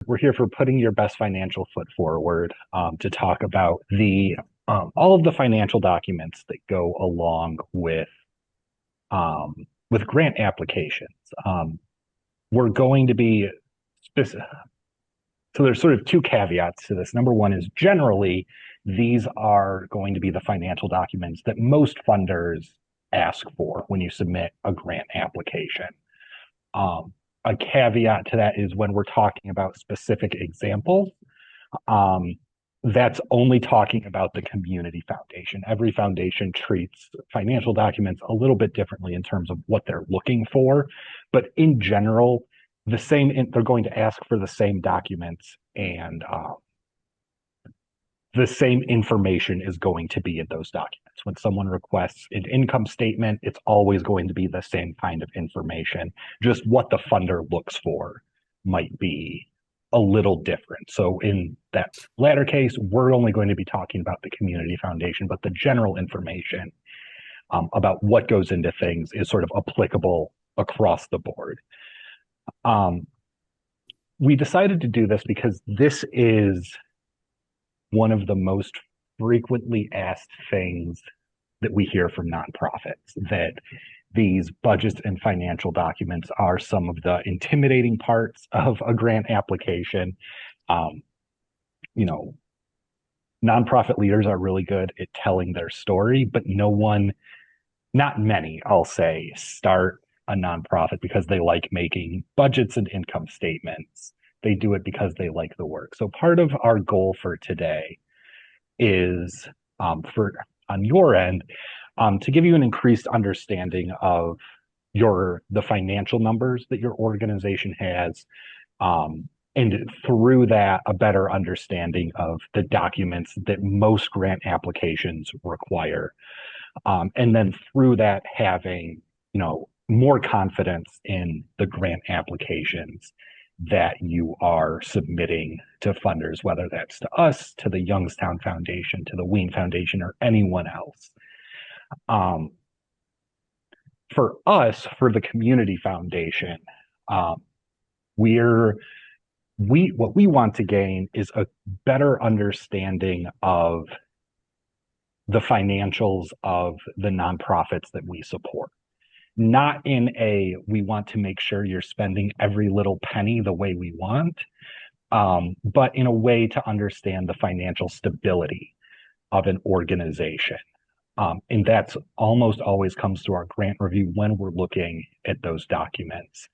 we're here for putting your best financial foot forward to talk about the all of the financial documents that go along with grant applications. We're going to be specific. So there's sort of two caveats to this. Number one is generally these are going to be the financial documents that most funders ask for when you submit a grant application. A caveat to that is when we're talking about specific examples, that's only talking about the community foundation. Every foundation treats financial documents a little bit differently in terms of what they're looking for, but in general, they're going to ask for the same documents, and the same information is going to be in those documents. When someone requests an income statement, it's always going to be the same kind of information. Just what the funder looks for might be a little different. So in that latter case, we're only going to be talking about the community foundation, but the general information about what goes into things is sort of applicable across the board. We decided to do this because this is one of the most frequently asked things that we hear from nonprofits, that these budgets and financial documents are some of the intimidating parts of a grant application. Nonprofit leaders are really good at telling their story, but not many, I'll say, start a nonprofit because they like making budgets and income statements. They do it because they like the work. So part of our goal for today is on your end, to give you an increased understanding of the financial numbers that your organization has, and through that, a better understanding of the documents that most grant applications require. And then through that, having, more confidence in the grant applications that you are submitting to funders, whether that's to us, to the Youngstown Foundation, to the Wien Foundation, or anyone else. For us, for the Community Foundation, what we want to gain is a better understanding of the financials of the nonprofits that we support. Not in we want to make sure you're spending every little penny the way we want, but in a way to understand the financial stability of an organization. And that's almost always comes through our grant review when we're looking at those documents.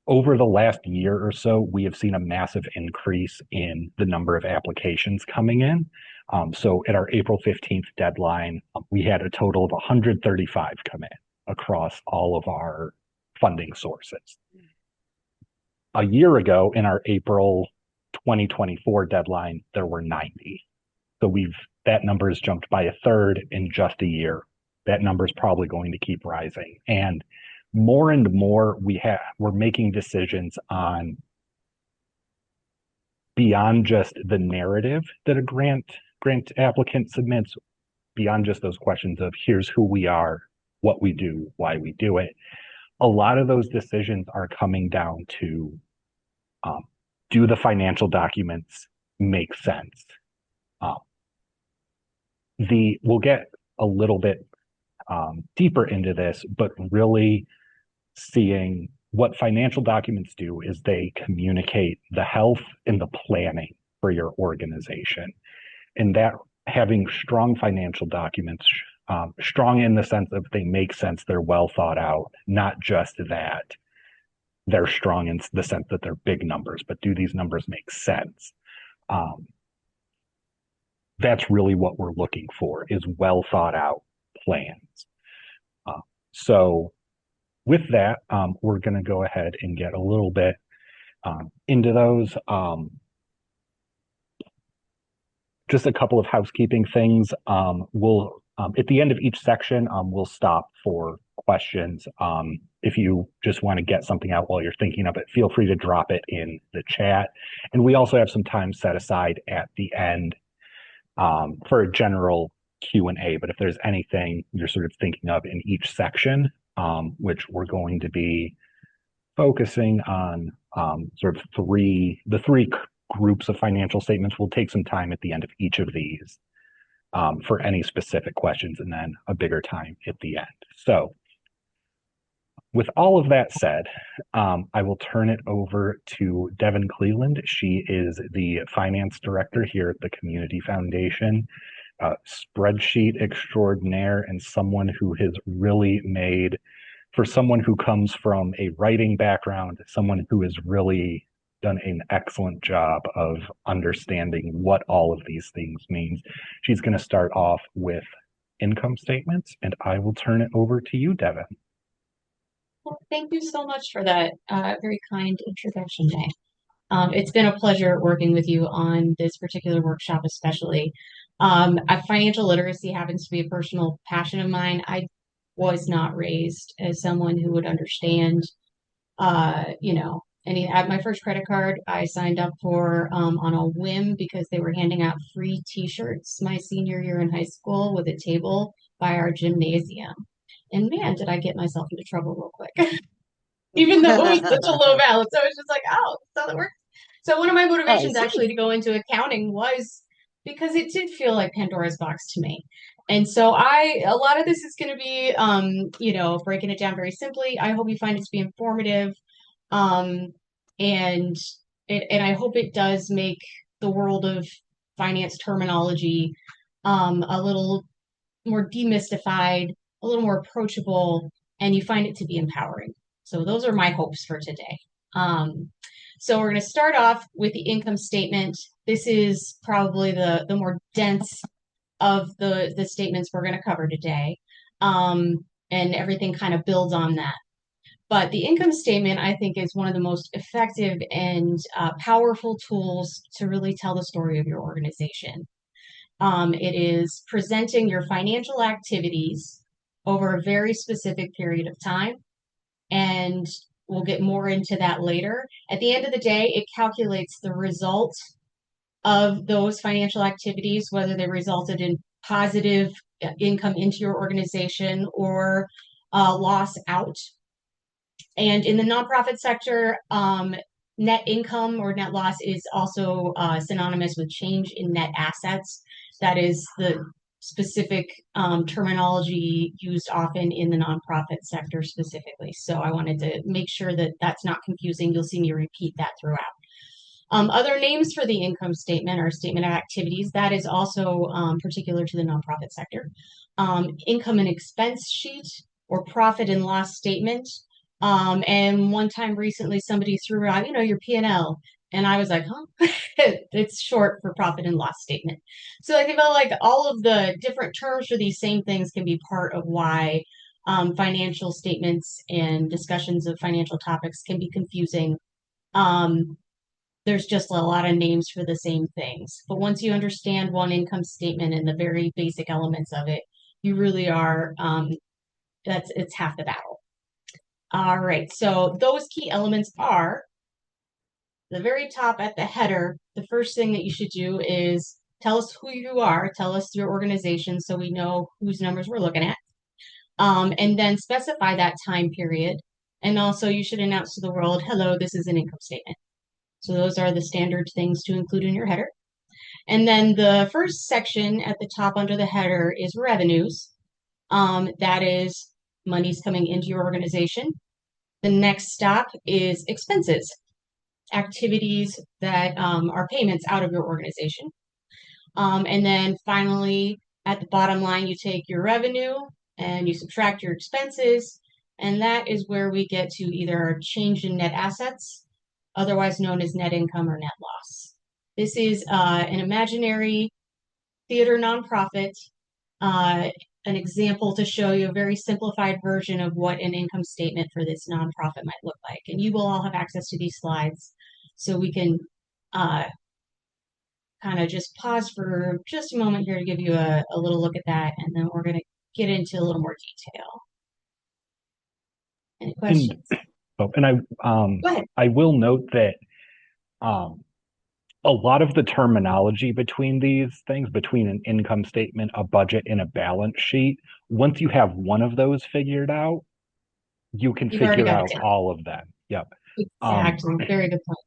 Over the last year or so, we have seen a massive increase in the number of applications coming in. So at our April 15th deadline, we had a total of 135 come in across all of our funding sources. A year ago, in our April 2024 deadline, there were 90. So that number has jumped by a third in just a year. That number is probably going to keep rising. And more and more, we're making decisions on beyond just the narrative that a grant applicant submits, beyond just those questions of here's who we are, what we do, why we do it. A lot of those decisions are coming down to, do the financial documents make sense? We'll get a little bit deeper into this, but really seeing what financial documents do is they communicate the health and the planning for your organization. And that having strong financial documents, strong in the sense of they make sense, they're well thought out, not just that they're strong in the sense that they're big numbers, but do these numbers make sense? That's really what we're looking for, is well thought out plans. So with that, we're going to go ahead and get a little bit into those. Just a couple of housekeeping things. We'll at the end of each section, we'll stop for questions. If you just want to get something out while you're thinking of it, feel free to drop it in the chat. And we also have some time set aside at the end for a general Q&A. But if there's anything you're sort of thinking of in each section, which we're going to be focusing on sort of the three groups of financial statements. We'll take some time at the end of each of these for any specific questions, and then a bigger time at the end. So with all of that said, I will turn it over to Devon Cleveland. She is the finance director here at the Community Foundation, spreadsheet extraordinaire, and someone who has really made, for someone who comes from a writing background, someone who has really done an excellent job of understanding what all of these things means. She's going to start off with income statements, and I will turn it over to you, Devon. Well, thank you so much for that very kind introduction, Jay. It's been a pleasure working with you on this particular workshop, especially. Financial literacy happens to be a personal passion of mine. I was not raised as someone who would understand, at my first credit card, I signed up for on a whim because they were handing out free T-shirts my senior year in high school with a table by our gymnasium. And man, did I get myself into trouble real quick. Even though it was such a low balance. So I was just like, oh, that's how that works. So one of my I motivations actually see. to go into accounting was because it did feel like Pandora's box to me. And so a lot of this is going to be, breaking it down very simply. I hope you find it to be informative. Um, and and I hope it does make the world of finance terminology a little more demystified, a little more approachable, and you find it to be empowering. So those are my hopes for today. Um, so we're going to start off with the income statement. This is probably the more dense of the statements we're going to cover today. And everything kind of builds on that. But the income statement, I think, is one of the most effective and powerful tools to really tell the story of your organization. It is presenting your financial activities over a very specific period of time. And we'll get more into that later. At the end of the day, it calculates the result of those financial activities, whether they resulted in positive income into your organization or loss out. And in the nonprofit sector, net income or net loss is also synonymous with change in net assets. That is the specific terminology used often in the nonprofit sector specifically. So I wanted to make sure that that's not confusing. You'll see me repeat that throughout. Other names for the income statement or statement of activities, that is also particular to the nonprofit sector. Income and expense sheet or profit and loss statement. And one time recently, somebody threw out, your P&L. And I was like, huh? It's short for profit and loss statement. So I feel like all of the different terms for these same things can be part of why financial statements and discussions of financial topics can be confusing. There's just a lot of names for the same things. But once you understand one income statement and the very basic elements of it, you really are, it's half the battle. All right, so those key elements are the very top at the header. The first thing that you should do is tell us who you are, tell us your organization so we know whose numbers we're looking at, and then specify that time period. And also you should announce to the world, hello, this is an income statement. So those are the standard things to include in your header. And then the first section at the top under the header is revenues. That is monies coming into your organization. The next stop is expenses, activities that are payments out of your organization. And then finally, at the bottom line, you take your revenue and you subtract your expenses. And that is where we get to either change in net assets, otherwise known as net income or net loss. This is an imaginary theater nonprofit, an example to show you a very simplified version of what an income statement for this nonprofit might look like. And you will all have access to these slides so we can kind of just pause for just a moment here to give you a little look at that, and then we're going to get into a little more detail. Any questions? And Go ahead. I will note that a lot of the terminology between these things, between an income statement, a budget, and a balance sheet, once you have one of those figured out, you can You've already figure got it out down. all of them. Yep. Um, Exactly. Very good point.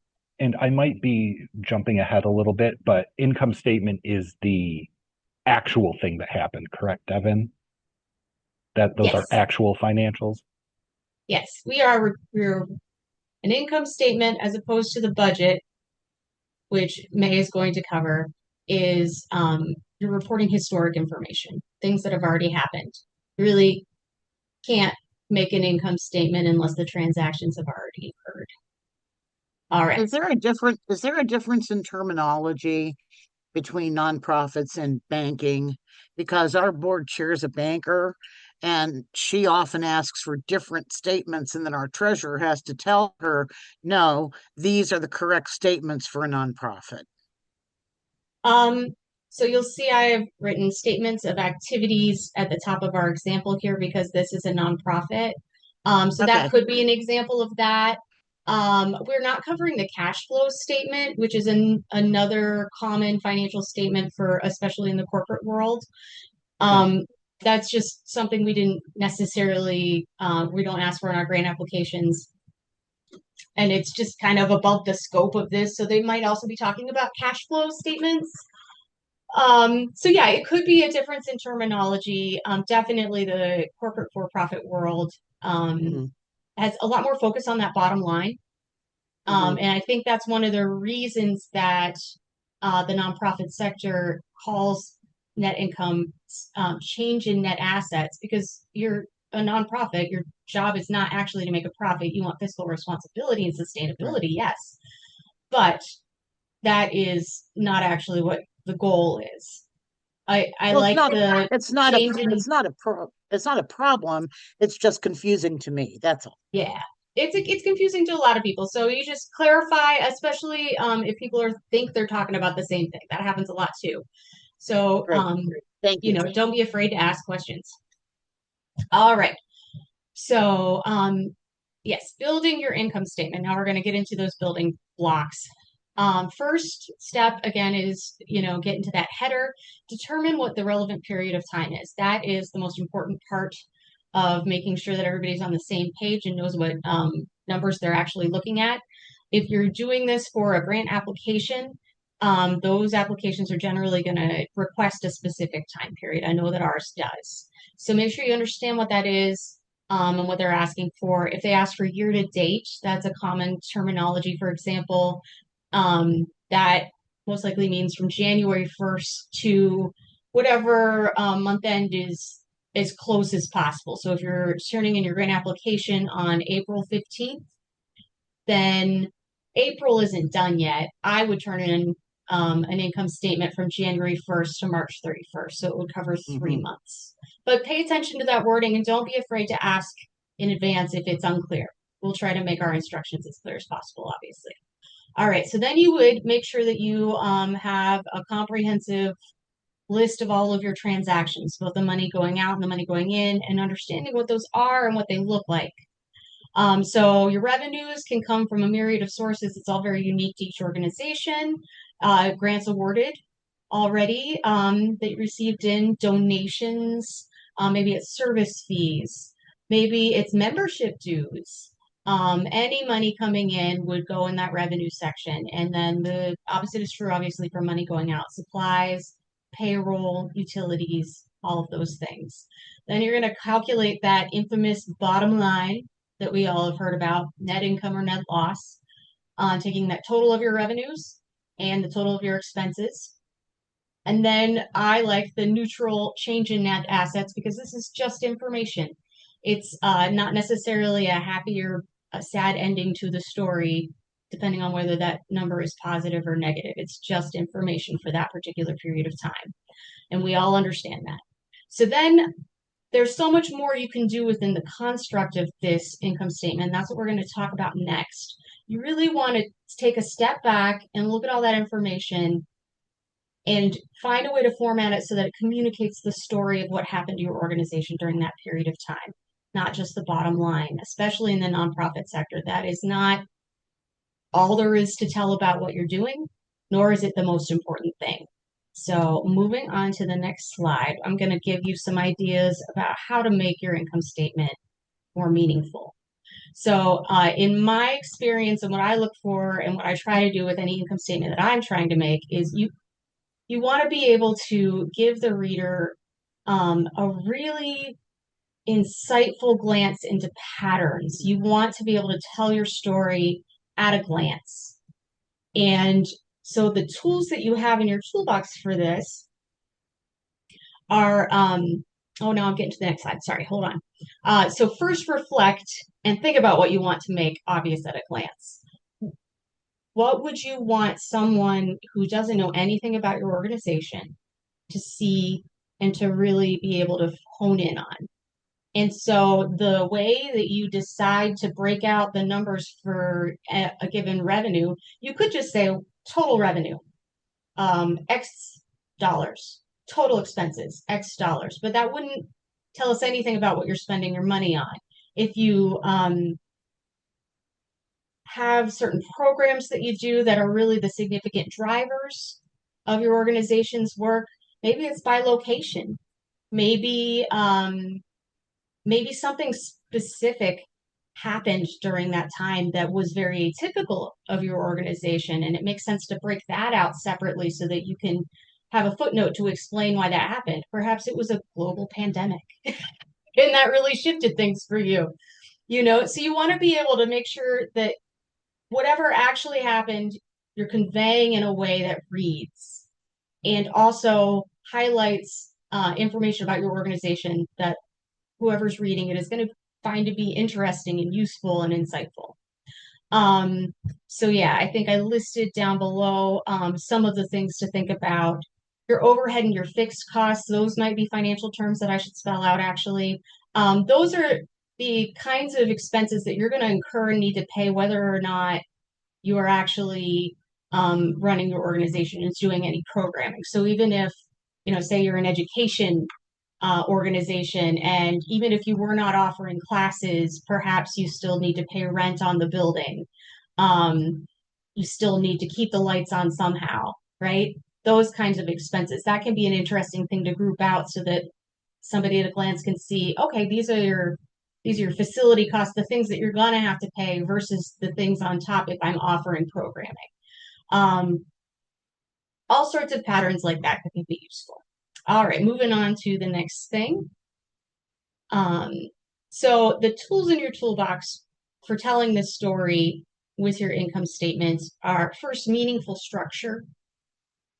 and I might be jumping ahead a little bit, but income statement is the actual thing that happened, correct, Devon? That those are Yes. actual financials. Yes. We're an income statement as opposed to the budget, which May is going to cover, is you're reporting historic information, things that have already happened. You really can't make an income statement unless the transactions have already occurred. All right. Is there a difference in terminology between nonprofits and banking? Because our board chair is a banker and she often asks for different statements, and then our treasurer has to tell her, no, these are the correct statements for a nonprofit. Um, so you'll see I have written statements of activities at the top of our example here because this is a nonprofit. So that Okay. could be an example of that. We're not covering the cash flow statement, which is another common financial statement for, especially in the corporate world. Okay. Um, that's just something we didn't necessarily, we don't ask for in our grant applications. And it's just kind of above the scope of this. So they might also be talking about cash flow statements. So yeah, it could be a difference in terminology. Definitely the corporate for-profit world Hmm. has a lot more focus on that bottom line. Hmm. And I think that's one of the reasons that the nonprofit sector calls net income change in net assets because you're a nonprofit. Your job is not actually to make a profit. You want fiscal responsibility and Right. sustainability, yes, but that is not actually what the goal is. I Well, like the change in it's not a problem. It's just confusing to me. That's all. yeah. It's confusing to a lot of people. So you just clarify, especially if people think they're talking about the same thing. That happens a lot too. So Great. Thank you. don't be afraid to ask questions. All right. So yes, building your income statement. Now we're going to get into those building blocks. First step again is, get into that header, determine what the relevant period of time is. That is the most important part of making sure that everybody's on the same page and knows what numbers they're actually looking at. If you're doing this for a grant application, those applications are generally going to request a specific time period. I know that ours does. So make sure you understand what that is and what they're asking for. If they ask for year to date, that's a common terminology. For example, that most likely means from January 1st to whatever month end is as close as possible. So if you're turning in your grant application on April 15th, then April isn't done yet. I would turn in an income statement from January 1st to March 31st. So it would cover 3 months. But pay attention to that wording and don't be afraid to ask in advance if it's unclear. We'll try to make our instructions as clear as possible, obviously. All right, so then you would make sure that you have a comprehensive list of all of your transactions, both the money going out and the money going in, and understanding what those are and what they look like. So your revenues can come from a myriad of sources. It's all very unique to each organization. Grants awarded already that you received in donations, maybe it's service fees, maybe it's membership dues. Any money coming in would go in that revenue section. And then the opposite is true, obviously, for money going out, supplies, payroll, utilities, all of those things. Then you're going to calculate that infamous bottom line that we all have heard about, net income or net loss, taking that total of your revenues and the total of your expenses. And then I like the neutral change in net assets because this is just information. It's not necessarily a happy or a sad ending to the story, depending on whether that number is positive or negative. It's just information for that particular period of time. And we all understand that. So then there's so much more you can do within the construct of this income statement. That's what we're going to talk about next. You really want to take a step back and look at all that information and find a way to format it so that it communicates the story of what happened to your organization during that period of time, not just the bottom line, especially in the nonprofit sector. That is not all there is to tell about what you're doing, nor is it the most important thing. So moving on to the next slide, I'm going to give you some ideas about how to make your income statement more meaningful. So, in my experience and what I look for and what I try to do with any income statement that I'm trying to make is you want to be able to give the reader a really insightful glance into patterns. You want to be able to tell your story at a glance. And so the tools that you have in your toolbox for this are, oh, now I'm getting to the next slide. Sorry, hold on. So first reflect and think about what you want to make obvious at a glance. What would you want someone who doesn't know anything about your organization to see and to really be able to hone in on? And so the way that you decide to break out the numbers for a given revenue, you could just say total revenue, X dollars, total expenses, X dollars, but that wouldn't tell us anything about what you're spending your money on. If you have certain programs that you do that are really the significant drivers of your organization's work, maybe it's by location. Maybe maybe something specific happened during that time that was very atypical of your organization. And it makes sense to break that out separately so that you can have a footnote to explain why that happened. Perhaps it was a global pandemic and that really shifted things for you. So you want to be able to make sure that whatever actually happened, you're conveying in a way that reads and also highlights information about your organization that whoever's reading it is going to find to be interesting and useful and insightful. So yeah, I think I listed down below some of the things to think about. Your overhead and your fixed costs, those might be financial terms that I should spell out actually. Those are the kinds of expenses that you're going to incur and need to pay whether or not you are actually running your organization and doing any programming. So even if, say you're an education organization, and even if you were not offering classes, perhaps you still need to pay rent on the building. You still need to keep the lights on somehow, right? Those kinds of expenses. That can be an interesting thing to group out so that somebody at a glance can see, okay, these are your facility costs, the things that you're gonna have to pay versus the things on top if I'm offering programming. Um, all sorts of patterns like that could be useful. All right, moving on to the next thing. Um, so the tools in your toolbox for telling this story with your income statement are first meaningful structure.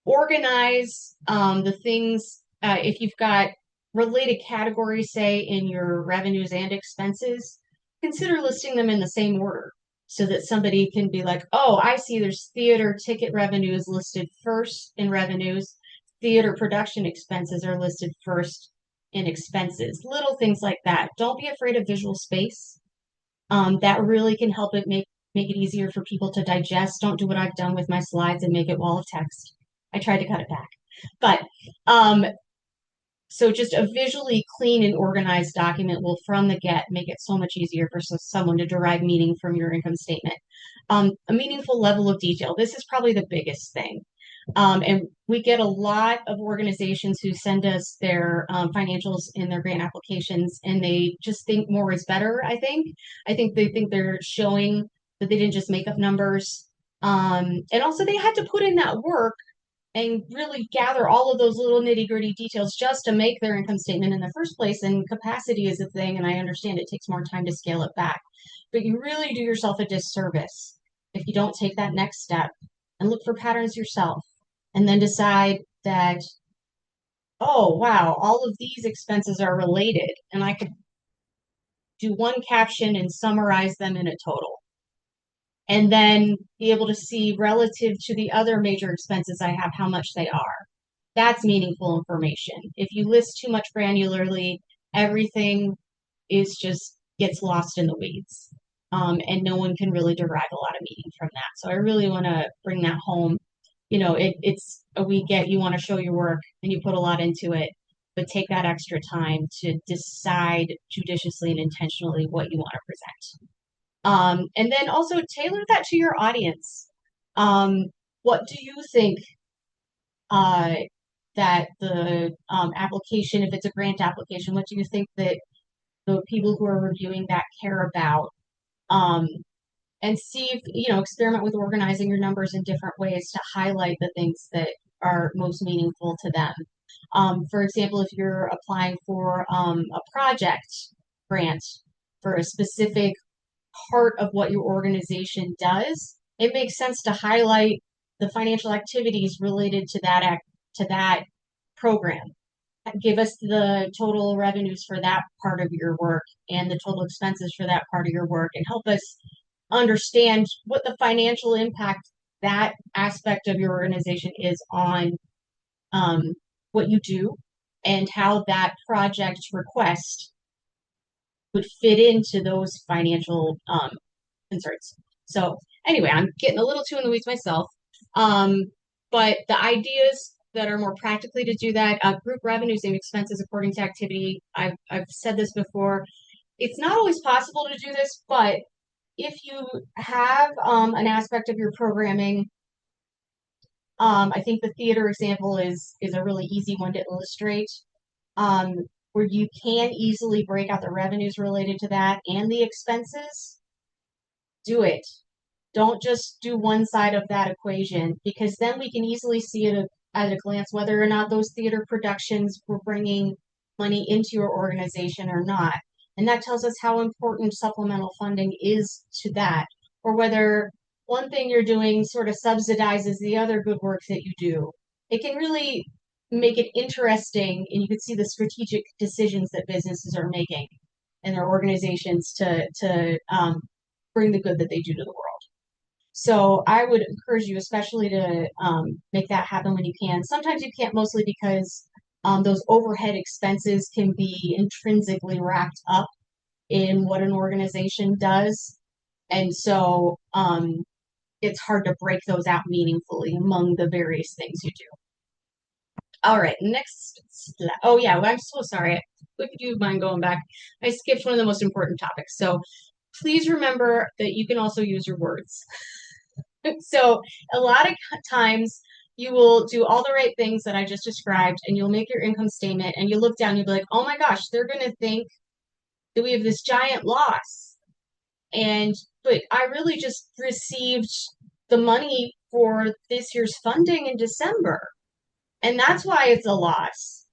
Organize the things, if you've got related categories, say in your revenues and expenses, consider listing them in the same order so that somebody can be like, oh, I see there's theater ticket revenues listed first in revenues, theater production expenses are listed first in expenses. Little things like that. Don't be afraid of visual space. That really can help it make it easier for people to digest. Don't do what I've done with my slides and make it wall of text. I tried to cut it back. But so just a visually clean and organized document will from the get make it so much easier for someone to derive meaning from your income statement. A meaningful level of detail. This is probably the biggest thing. And we get a lot of organizations who send us their financials in their grant applications, and they just think more is better, I think. I think they think they're showing that they didn't just make up numbers. And also they had to put in that work and really gather all of those little nitty-gritty details just to make their income statement in the first place. And capacity is a thing, and I understand it takes more time to scale it back. But you really do yourself a disservice if you don't take that next step and look for patterns yourself and then decide that, oh, wow, all of these expenses are related, and I could do one caption and summarize them in a total. And then be able to see relative to the other major expenses I have how much they are. That's meaningful information. If you list too much granularly, everything is just gets lost in the weeds. And no one can really derive a lot of meaning from that. So I really want to bring that home. It's a weekend, you want to show your work and you put a lot into it, but take that extra time to decide judiciously and intentionally what you want to present. And then also tailor that to your audience. What do you think uh, that the application, if it's a grant application, what do you think that the people who are reviewing that care about? Um, and see if, experiment with organizing your numbers in different ways to highlight the things that are most meaningful to them. For example, if you're applying for a project grant for a specific part of what your organization does, it makes sense to highlight the financial activities related to that program. Give us the total revenues for that part of your work and the total expenses for that part of your work, and help us understand what the financial impact that aspect of your organization is on um, what you do, and how that project request would fit into those financial concerns. So anyway, I'm getting a little too in the weeds myself. Um, but the ideas that are more practically to do that, group revenues and expenses according to activity. I've said this before. It's not always possible to do this, but if you have an aspect of your programming, I think the theater example is a really easy one to illustrate, um, where you can easily break out the revenues related to that and the expenses. Do it. Don't just do one side of that equation, because then we can easily see it at a glance whether or not those theater productions were bringing money into your organization or not. And that tells us how important supplemental funding is to that, or whether one thing you're doing sort of subsidizes the other good work that you do. It can really make it interesting, and you can see the strategic decisions that businesses are making in their organizations to bring the good that they do to the world. So I would encourage you, especially to make that happen when you can. Sometimes you can't, mostly because those overhead expenses can be intrinsically wrapped up in what an organization does. And so it's hard to break those out meaningfully among the various things you do. All right, next. Oh, yeah, well, I'm so sorry. Would you mind going back? I skipped one of the most important topics. So please remember that you can also use your words. So a lot of times you will do all the right things that I just described, and you'll make your income statement, and you look down, you'll be like, oh my gosh, they're going to think that we have this giant loss. But I really just received the money for this year's funding in December. And that's why it's a loss.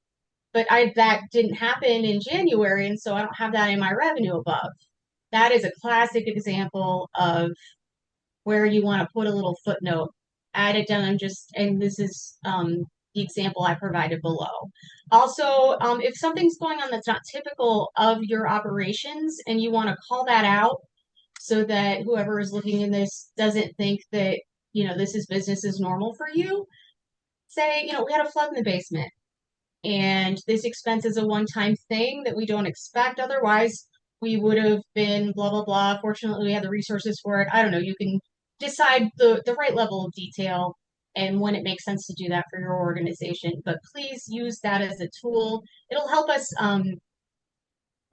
But that didn't happen in January, and so I don't have that in my revenue above. That is a classic example of where you want to put a little footnote, add it down, and this is the example I provided below. Also, if something's going on that's not typical of your operations and you want to call that out so that whoever is looking in this doesn't think that, this is business as normal for you, say, we had a flood in the basement and this expense is a one-time thing that we don't expect. Otherwise, we would have been blah, blah, blah. Fortunately, we had the resources for it. I don't know. You can decide the right level of detail and when it makes sense to do that for your organization. But please use that as a tool. It'll help us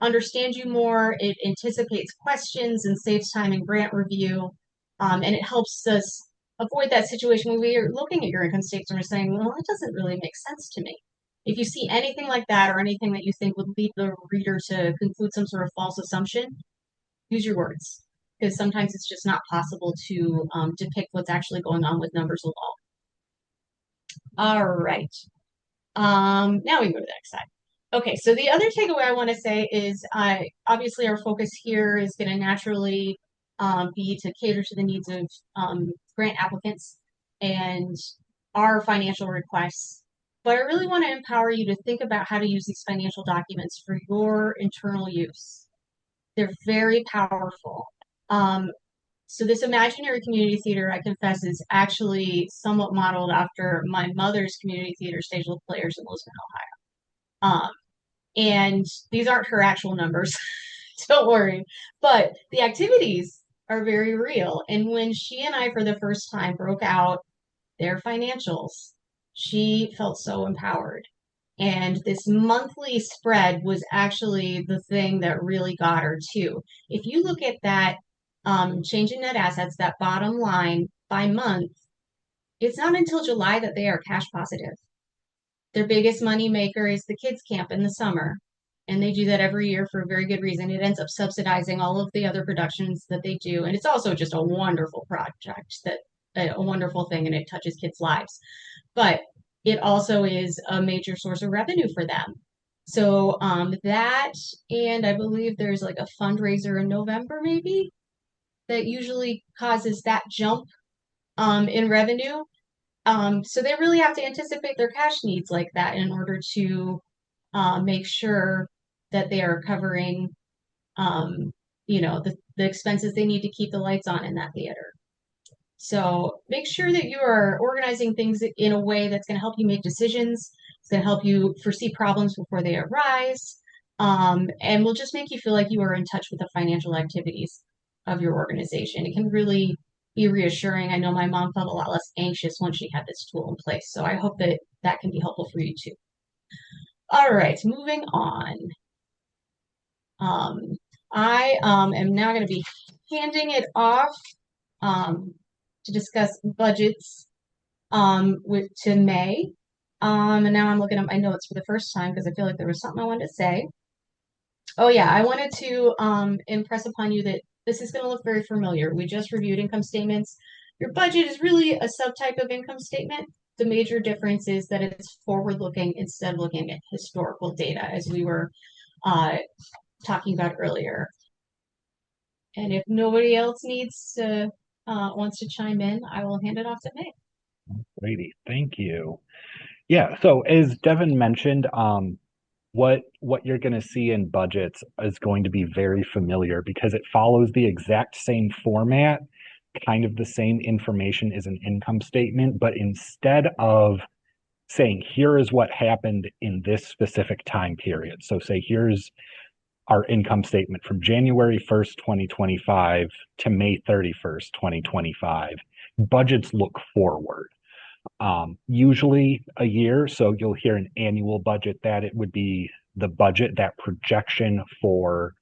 understand you more. It anticipates questions and saves time in grant review. And it helps us avoid that situation where we are looking at your income statement and we're saying, well, it doesn't really make sense to me. If you see anything like that or anything that you think would lead the reader to conclude some sort of false assumption, use your words, because sometimes it's just not possible to depict what's actually going on with numbers alone. All right. Now we go to the next slide. Okay, so the other takeaway I want to say is obviously our focus here is going to naturally be to cater to the needs of grant applicants and our financial requests. But I really want to empower you to think about how to use these financial documents for your internal use. They're very powerful. So this imaginary community theater, I confess, is actually somewhat modeled after my mother's community theater stage Little Players in Lisbon, Ohio. And these aren't her actual numbers, don't worry. But the activities are very real. And when she and I, for the first time, broke out their financials, she felt so empowered. And this monthly spread was actually the thing that really got her too. If you look at that change in net assets, that bottom line by month, it's not until July that they are cash positive. Their biggest money maker is the kids camp in the summer. And they do that every year for a very good reason. It ends up subsidizing all of the other productions that they do. And it's also just a wonderful project that a wonderful thing and it touches kids' lives. But it also is a major source of revenue for them. So that, and I believe there's like a fundraiser in November, maybe, that usually causes that jump in revenue. So they really have to anticipate their cash needs like that in order to make sure that they are covering, um, the expenses they need to keep the lights on in that theater. So make sure that you are organizing things in a way that's going to help you make decisions. It's going to help you foresee problems before they arise, and will just make you feel like you are in touch with the financial activities of your organization. It can really be reassuring. I know my mom felt a lot less anxious once she had this tool in place. So I hope that that can be helpful for you too. All right, moving on. Um, I am now going to be handing it off to discuss budgets to May. And now I'm looking at my notes for the first time because I feel like there was something I wanted to say. Oh yeah, I wanted to impress upon you that this is going to look very familiar. We just reviewed income statements. Your budget is really a subtype of income statement. The major difference is that it's forward-looking instead of looking at historical data, as we were uh, talking about earlier. And if nobody else wants to chime in, I will hand it off to May. Lady, thank you. Yeah, so as Devon mentioned, what you're going to see in budgets is going to be very familiar because it follows the exact same format, kind of the same information as an income statement, but instead of saying, here is what happened in this specific time period. So say, here's our income statement from January 1st, 2025 to May 31st, 2025. Budgets look forward. Usually a year. So you'll hear an annual budget that it would be the budget, that projection for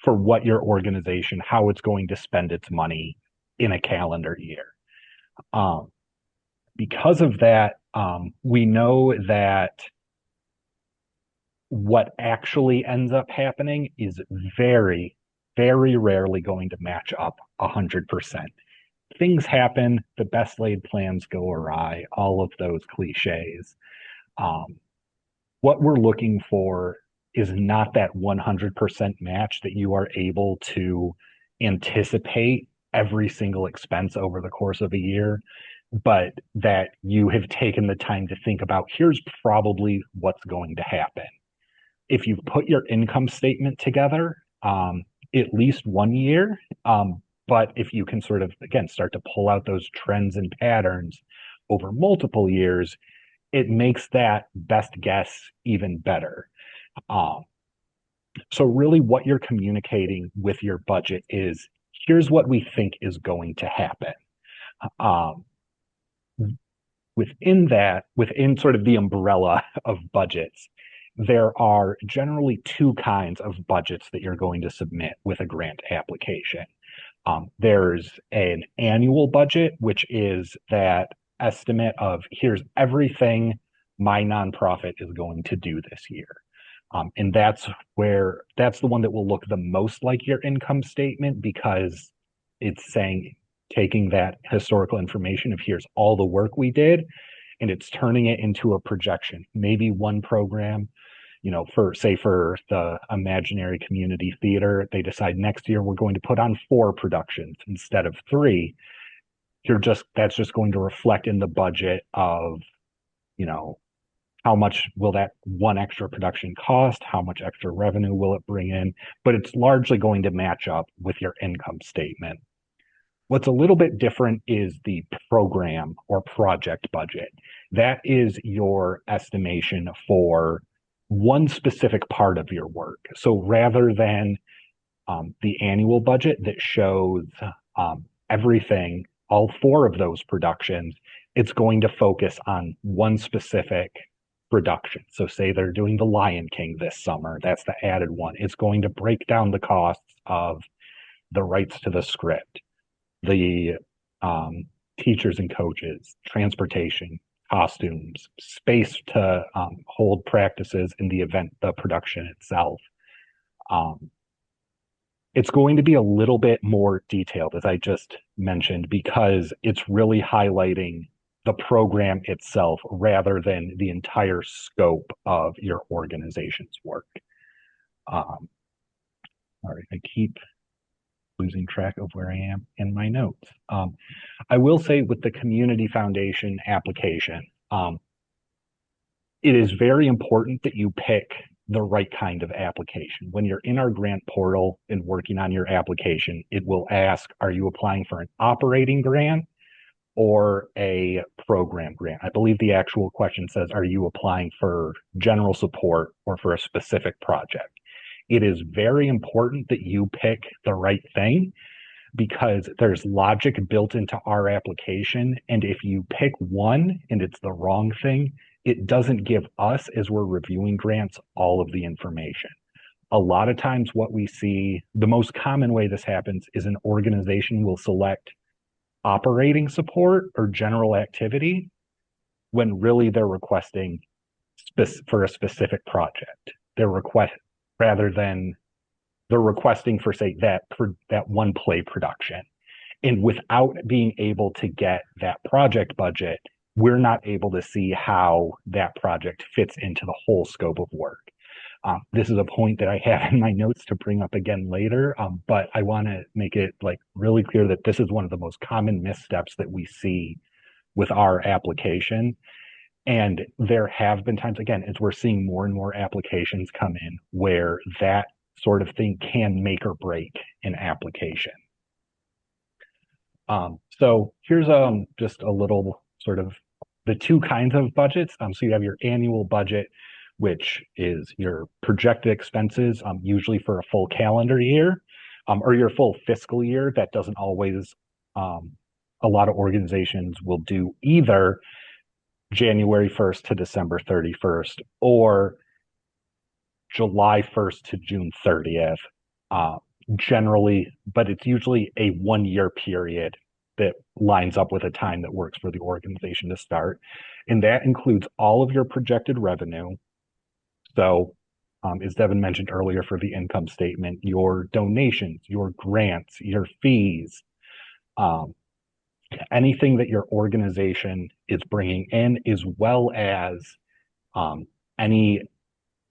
what your organization, how it's going to spend its money in a calendar year. Because of that, we know that what actually ends up happening is very, very rarely going to match up 100%. Things happen, the best laid plans go awry, all of those cliches. What we're looking for is not that 100% match that you are able to anticipate every single expense over the course of a year, but that you have taken the time to think about here's probably what's going to happen. If you've put your income statement together, at least one year, but if you can sort of, again, start to pull out those trends and patterns over multiple years, it makes that best guess even better. So really what you're communicating with your budget is, here's what we think is going to happen. Within sort of the umbrella of budgets, there are generally two kinds of budgets that you're going to submit with a grant application. There's an annual budget, which is that estimate of here's everything my nonprofit is going to do this year. And that's the one that will look the most like your income statement because it's saying, taking that historical information of here's all the work we did, and it's turning it into a projection. Maybe one program, for the imaginary community theater, they decide next year we're going to put on 4 productions instead of 3. That's just going to reflect in the budget of, how much will that one extra production cost? How much extra revenue will it bring in? But it's largely going to match up with your income statement. What's a little bit different is the program or project budget. That is your estimation for one specific part of your work. So rather than the annual budget that shows everything, all 4 of those productions, it's going to focus on one specific production. So say they're doing The Lion King this summer, that's the added one. It's going to break down the costs of the rights to the script, the teachers and coaches, transportation, costumes, space to hold practices in the event, the production itself. Um, it's going to be a little bit more detailed, as I just mentioned, because it's really highlighting the program itself rather than the entire scope of your organization's work. All right, I keep losing track of where I am in my notes. I will say with the Community Foundation application, it is very important that you pick the right kind of application. When you're in our grant portal and working on your application, it will ask, are you applying for an operating grant or a program grant? I believe the actual question says, are you applying for general support or for a specific project? It is very important that you pick the right thing because there's logic built into our application. And if you pick one and it's the wrong thing, it doesn't give us, as we're reviewing grants, all of the information. A lot of times what we see, the most common way this happens is an organization will select operating support or general activity when really they're requesting for a specific project. They're rather than they're requesting for, say, that one play production. And without being able to get that project budget, we're not able to see how that project fits into the whole scope of work. This is a point that I have in my notes to bring up again later, but I want to make it like really clear that this is one of the most common missteps that we see with our application. And there have been times, again, as we're seeing more and more applications come in, where that sort of thing can make or break an application. So here's just a little sort of the two kinds of budgets. So you have your annual budget, which is your projected expenses, usually for a full calendar year, or your full fiscal year. That doesn't always, a lot of organizations will do either January 1st to December 31st or July 1st to June 30th, generally, but it's usually a 1 year period that lines up with a time that works for the organization to start. And that includes all of your projected revenue. So, as Devon mentioned earlier, for the income statement, your donations, your grants, your fees, anything that your organization is bringing in, as well as any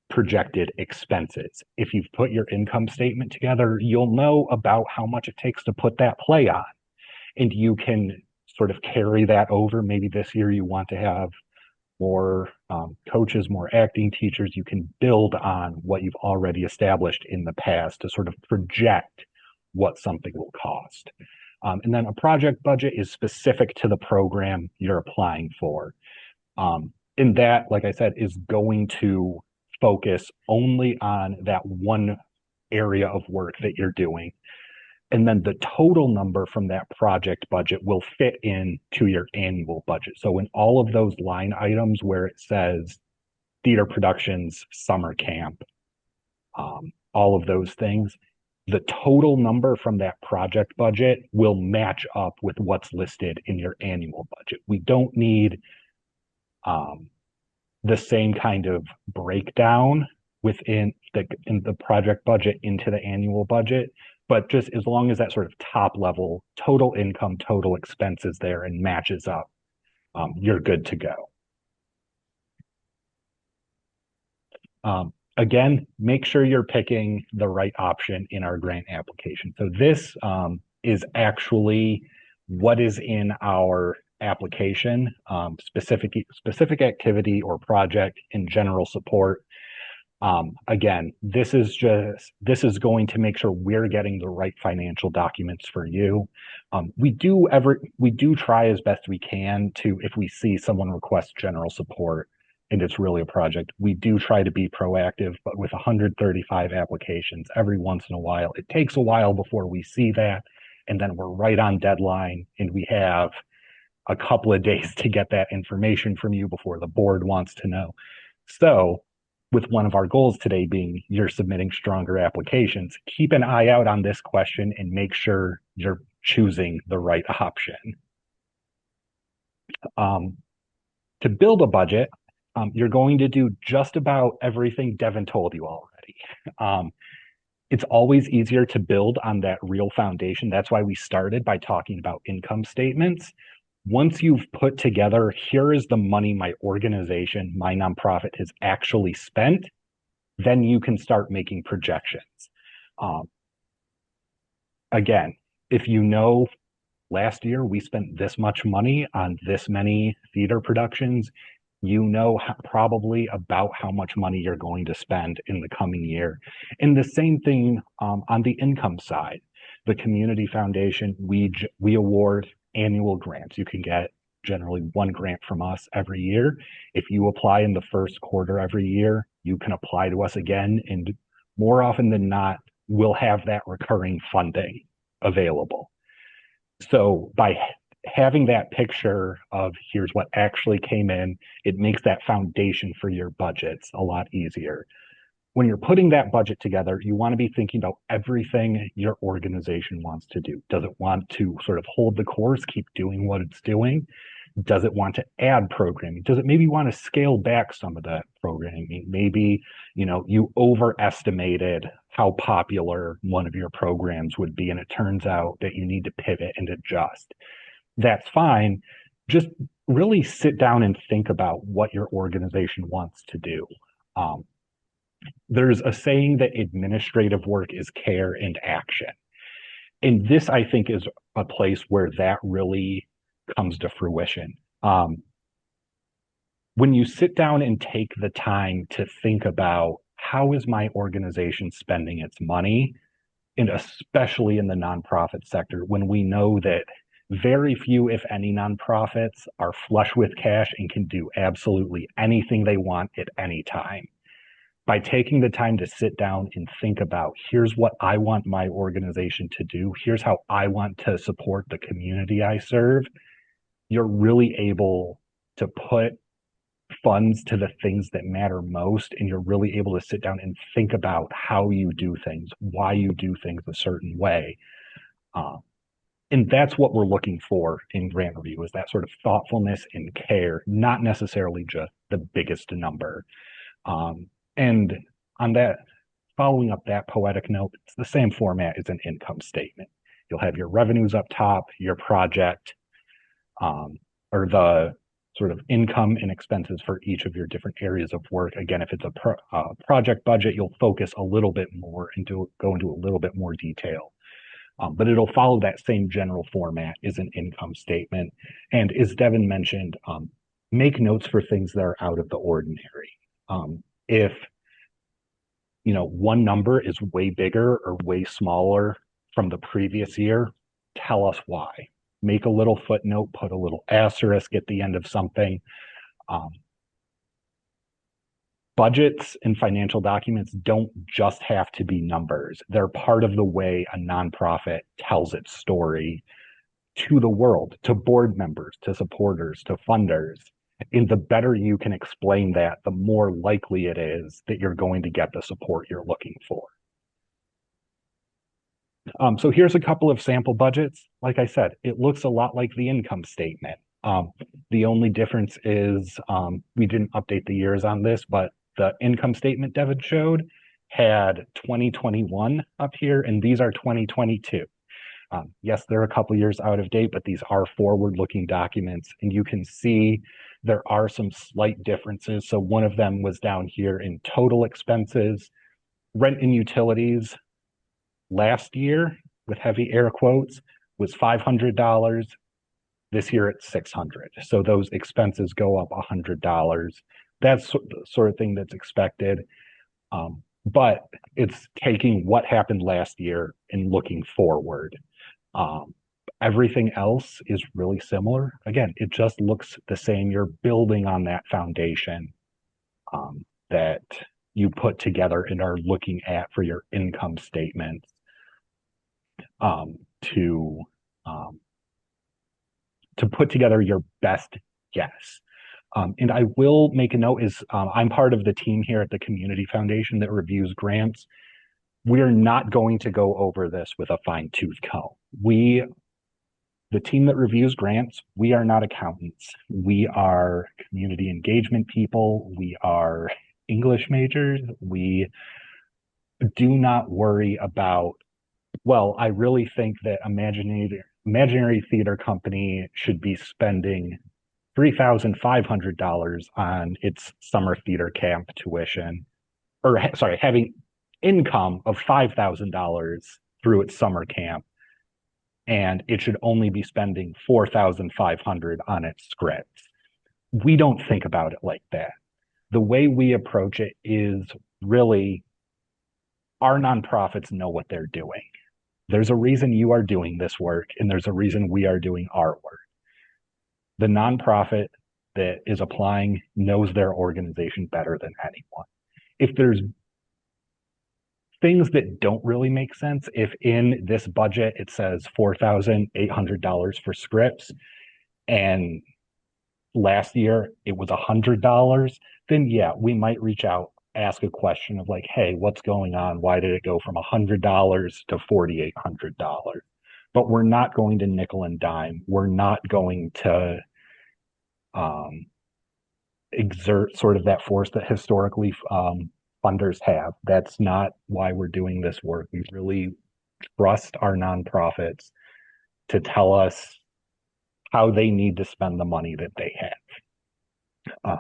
projected expenses. If you've put your income statement together, you'll know about how much it takes to put that play on. And you can sort of carry that over. Maybe this year you want to have more coaches, more acting teachers. You can build on what you've already established in the past to sort of project what something will cost. And then a project budget is specific to the program you're applying for. And that, like I said, is going to focus only on that one area of work that you're doing. And then the total number from that project budget will fit into your annual budget. So in all of those line items where it says theater productions, summer camp, all of those things, the total number from that project budget will match up with what's listed in your annual budget. We don't need the same kind of breakdown within the project budget into the annual budget, but just as long as that sort of top level total income, total expenses there and matches up, you're good to go. Again, make sure you're picking the right option in our grant application. So this is actually what is in our application, specific activity or project in general support. Again, this is going to make sure we're getting the right financial documents for you. We do try as best we can to, if we see someone request general support and it's really a project, we do try to be proactive, but with 135 applications, every once in a while, it takes a while before we see that. And then we're right on deadline and we have a couple of days to get that information from you before the board wants to know. So with one of our goals today being you're submitting stronger applications, keep an eye out on this question and make sure you're choosing the right option. To build a budget, you're going to do just about everything Devon told you already. It's always easier to build on that real foundation. That's why we started by talking about income statements. Once you've put together, here is the money my organization, my nonprofit has actually spent, then you can start making projections. Um, Again, if you know last year we spent this much money on this many theater productions, you know probably about how much money you're going to spend in the coming year. And the same thing on the income side. The Community Foundation, we award annual grants. You can get generally one grant from us every year. If you apply in the first quarter every year, you can apply to us again. And more often than not, we'll have that recurring funding available. So by having that picture of here's what actually came in, it makes that foundation for your budgets a lot easier. When you're putting that budget together, you want to be thinking about everything your organization wants to do. Does it want to sort of hold the course, keep doing what it's doing? Does it want to add programming? Does it maybe want to scale back some of that programming? Maybe, you overestimated how popular one of your programs would be, and it turns out that you need to pivot and adjust. That's fine. Just really sit down and think about what your organization wants to do. There's a saying that administrative work is care and action. And this, I think, is a place where that really comes to fruition. When you sit down and take the time to think about how is my organization spending its money, and especially in the nonprofit sector, when we know that very few, if any, nonprofits are flush with cash and can do absolutely anything they want at any time. By taking the time to sit down and think about, here's what I want my organization to do, here's how I want to support the community I serve, you're really able to put funds to the things that matter most, and you're really able to sit down and think about how you do things, why you do things a certain way. And that's what we're looking for in grant review, is that sort of thoughtfulness and care, not necessarily just the biggest number. And on that, following up that poetic note, it's the same format as an income statement. You'll have your revenues up top, your project, or the sort of income and expenses for each of your different areas of work. Again, if it's a project budget, you'll focus a little bit more and go into a little bit more detail. But it'll follow that same general format as an income statement. And as Devon mentioned, make notes for things that are out of the ordinary. If one number is way bigger or way smaller from the previous year, tell us why. Make a little footnote, put a little asterisk at the end of something. Budgets and financial documents don't just have to be numbers. They're part of the way a nonprofit tells its story to the world, to board members, to supporters, to funders. And the better you can explain that, the more likely it is that you're going to get the support you're looking for. So here's a couple of sample budgets. Like I said, it looks a lot like the income statement. The only difference is we didn't update the years on this, but the income statement Devon showed had 2021 up here, and these are 2022. Yes, they're a couple years out of date, but these are forward-looking documents, and you can see there are some slight differences. So one of them was down here in total expenses. Rent and utilities last year, with heavy air quotes, was $500. This year it's $600. So those expenses go up $100. That's the sort of thing that's expected. But it's taking what happened last year and looking forward. Everything else is really similar. Again, it just looks the same. You're building on that foundation that you put together and are looking at for your income statement to put together your best guess. And I will make a note is I'm part of the team here at the Community Foundation that reviews grants. We're not going to go over this with a fine-tooth comb. We The team that reviews grants, we are not accountants. We are community engagement people. We are English majors. We do not worry about, well, I really think that Imaginary Theater Company should be spending $3,500 on its summer theater camp tuition, or sorry, having income of $5,000 through its summer camp, and it should only be spending $4,500 on its scripts. We don't think about it like that. The way we approach it is really our nonprofits know what they're doing. There's a reason you are doing this work, and there's a reason we are doing our work. The nonprofit that is applying knows their organization better than anyone. If there's things that don't really make sense, if in this budget it says $4,800 for scripts and last year it was $100, then yeah, we might reach out, ask a question of like, hey, what's going on? Why did it go from $100 to $4,800? But we're not going to nickel and dime. We're not going to exert sort of that force that historically funders have. That's not why we're doing this work. We really trust our nonprofits to tell us how they need to spend the money that they have.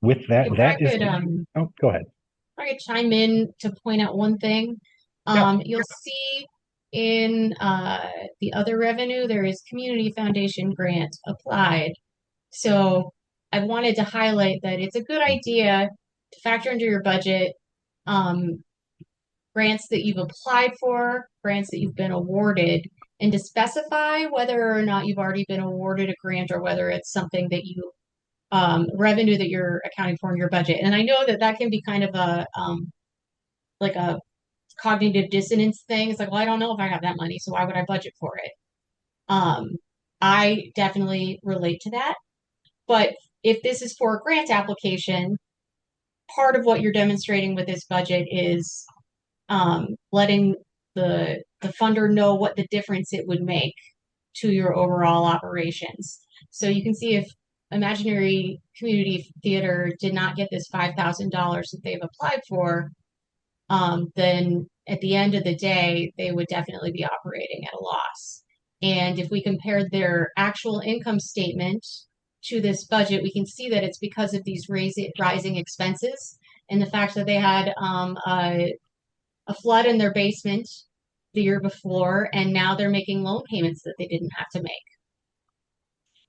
With that, If I that is. could, Oh, go ahead. if I could chime in to point out one thing. Yeah. You'll see in the other revenue, there is community foundation grant applied. So I wanted to highlight that it's a good idea to factor into your budget um, grants that you've applied for, grants that you've been awarded, and to specify whether or not you've already been awarded a grant or whether it's something that you revenue that you're accounting for in your budget. And I know that that can be kind of a like a cognitive dissonance thing. It's like, well, I don't know if I have that money, so why would I budget for it? Um, I definitely relate to that. But if this is for a grant application, part of what you're demonstrating with this budget is letting the funder know what the difference it would make to your overall operations. So you can see if Imaginary Community Theater did not get this $5,000 that they've applied for, then at the end of the day, they would definitely be operating at a loss. And if we compared their actual income statement to this budget, we can see that it's because of these rising expenses and the fact that they had a flood in their basement the year before, and now they're making loan payments that they didn't have to make.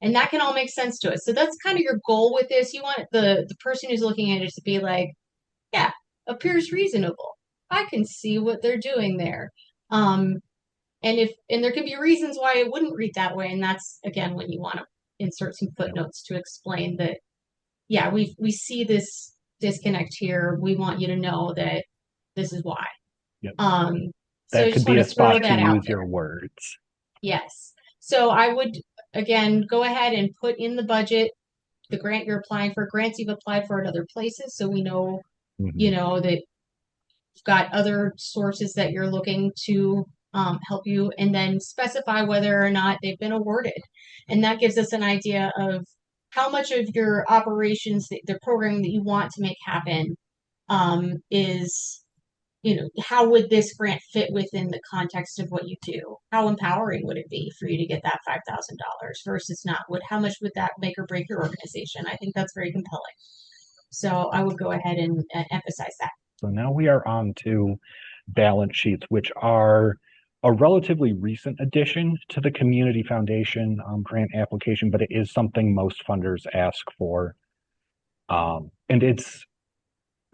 And that can all make sense to us. So that's kind of your goal with this. You want the person who's looking at it to be like, yeah, appears reasonable. I can see what they're doing there. And there can be reasons why it wouldn't read that way. And that's again when you want to insert some footnotes to explain that, yeah, we see this disconnect here. We want you to know that this is why. Yep. So I That just could be want a to throw spot to that out use there. your words. Yes. So I would again go ahead and put in the budget the grant you're applying for, grants you've applied for at other places, so we know, you know, that you've got other sources that you're looking to help you, and then specify whether or not they've been awarded. And that gives us an idea of how much of your operations, the programming that you want to make happen, is, you know, how would this grant fit within the context of what you do? How empowering would it be for you to get that $5,000 versus not? How much would that make or break your organization? I think that's very compelling. So I would go ahead and emphasize that. So now we are on to balance sheets, which are a relatively recent addition to the Community Foundation grant application, but it is something most funders ask for. And it's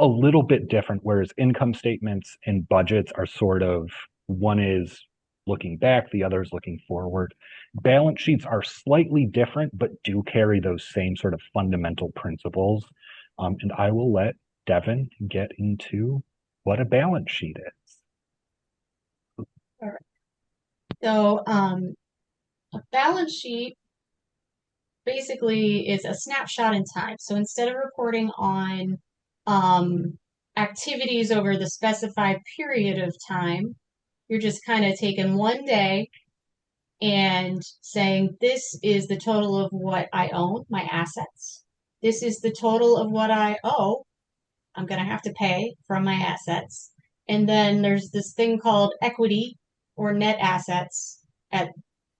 a little bit different, whereas income statements and budgets are sort of, one is looking back, the other is looking forward. Balance sheets are slightly different, but do carry those same sort of fundamental principles. And I will let Devon get into what a balance sheet is. All right. So a balance sheet basically is a snapshot in time. So instead of reporting on activities over the specified period of time, you're just kind of taking one day and saying, this is the total of what I own, my assets. This is the total of what I owe. I'm going to have to pay from my assets. And then there's this thing called equity or net assets at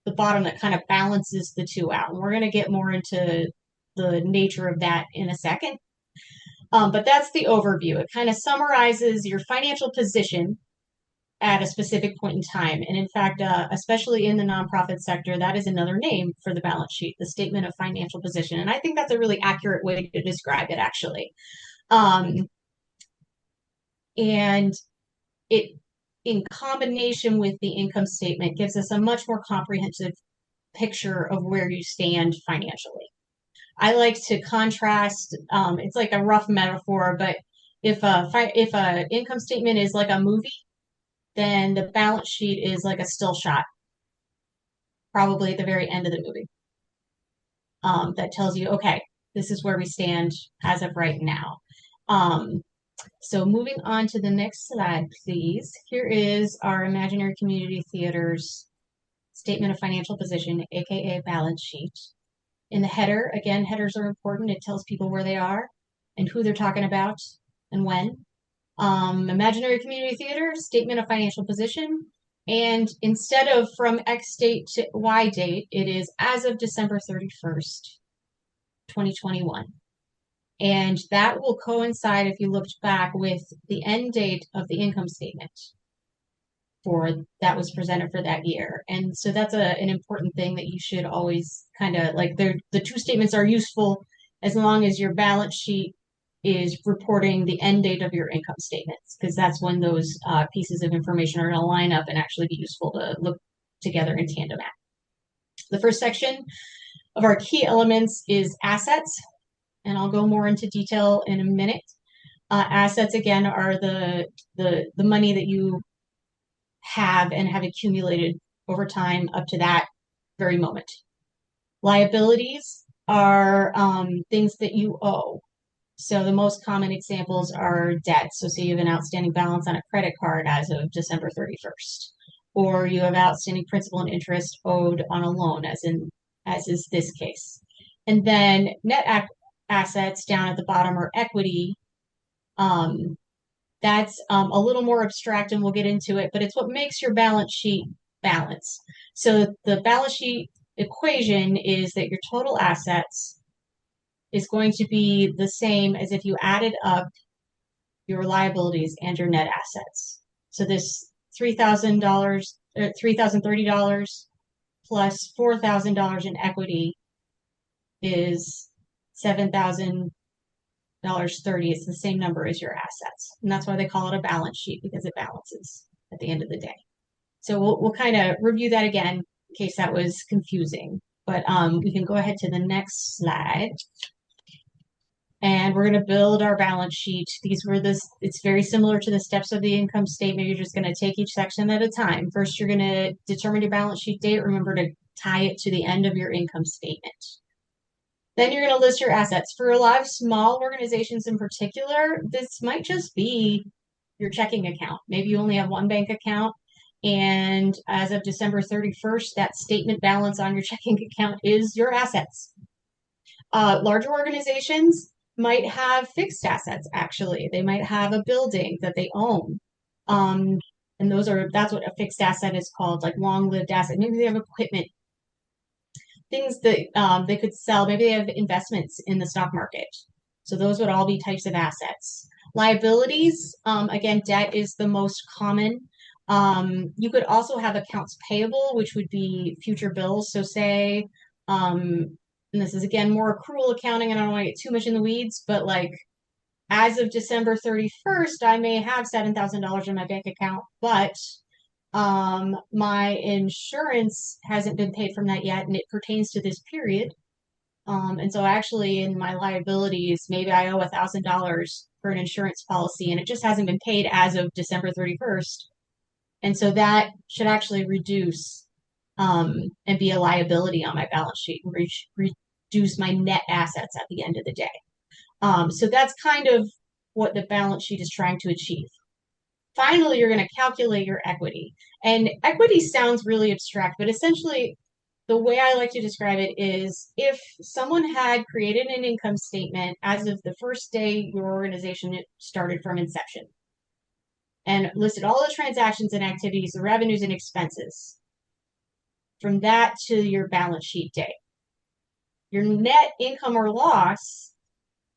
the bottom that kind of balances the two out. And we're going to get more into the nature of that in a second. But that's the overview. It kind of summarizes your financial position at a specific point in time. And in fact, especially in the nonprofit sector, that is another name for the balance sheet, the statement of financial position. And I think that's a really accurate way to describe it, actually. And it, in combination with the income statement, gives us a much more comprehensive picture of where you stand financially. I like to contrast, it's like a rough metaphor, but if a income statement is like a movie, then the balance sheet is like a still shot, probably at the very end of the movie. That tells you, okay, this is where we stand as of right now. So moving on to the next slide, please. Here is our Imaginary Community Theater's Statement of Financial Position, aka balance sheet. In the header, again, headers are important. It tells people where they are and who they're talking about and when. Imaginary Community Theater, Statement of Financial Position. And instead of from X date to Y date, it is as of December 31st, 2021. And that will coincide, if you looked back, with the end date of the income statement for that was presented for that year. And so that's an important thing that you should always kind of like the two statements are useful as long as your balance sheet is reporting the end date of your income statements, because that's when those pieces of information are going to line up and actually be useful to look together in tandem at. The first section of our key elements is assets, and I'll go more into detail in a minute. Assets, again, are the money that you have and have accumulated over time up to that very moment. Liabilities are things that you owe. So the most common examples are debt. So say you have an outstanding balance on a credit card as of December 31st, or you have outstanding principal and interest owed on a loan, as is this case. And then net assets down at the bottom are equity. That's a little more abstract and we'll get into it, but it's what makes your balance sheet balance. So the balance sheet equation is that your total assets is going to be the same as if you added up your liabilities and your net assets. So this $3,000, $3,030 plus $4,000 in equity is $7,030. It's the same number as your assets. And that's why they call it a balance sheet, because it balances at the end of the day. So we'll kind of review that again in case that was confusing. But we can go ahead to the next slide. And we're going to build our balance sheet. It's very similar to the steps of the income statement. You're just going to take each section at a time. First, you're going to determine your balance sheet date. Remember to tie it to the end of your income statement. Then you're going to list your assets. For a lot of small organizations in particular, this might just be your checking account. Maybe you only have one bank account. And as of December 31st, that statement balance on your checking account is your assets. Larger organizations might have fixed assets, actually. They might have a building that they own. And that's what a fixed asset is called, like long-lived asset. Maybe they have equipment, things that they could sell. Maybe they have investments in the stock market. So those would all be types of assets. Liabilities, again, debt is the most common. You could also have accounts payable, which would be future bills. So say, and this is again more accrual accounting, and I don't want to get too much in the weeds, but like as of December 31st, I may have $7,000 in my bank account, but my insurance hasn't been paid from that yet, and it pertains to this period. And so actually in my liabilities, maybe I owe $1,000 for an insurance policy, and it just hasn't been paid as of December 31st. And so that should actually reduce and be a liability on my balance sheet and reduce my net assets at the end of the day. So that's kind of what the balance sheet is trying to achieve. Finally, you're going to calculate your equity. And equity sounds really abstract, but essentially, the way I like to describe it is if someone had created an income statement as of the first day your organization started from inception and listed all the transactions and activities, the revenues and expenses from that to your balance sheet day. Your net income or loss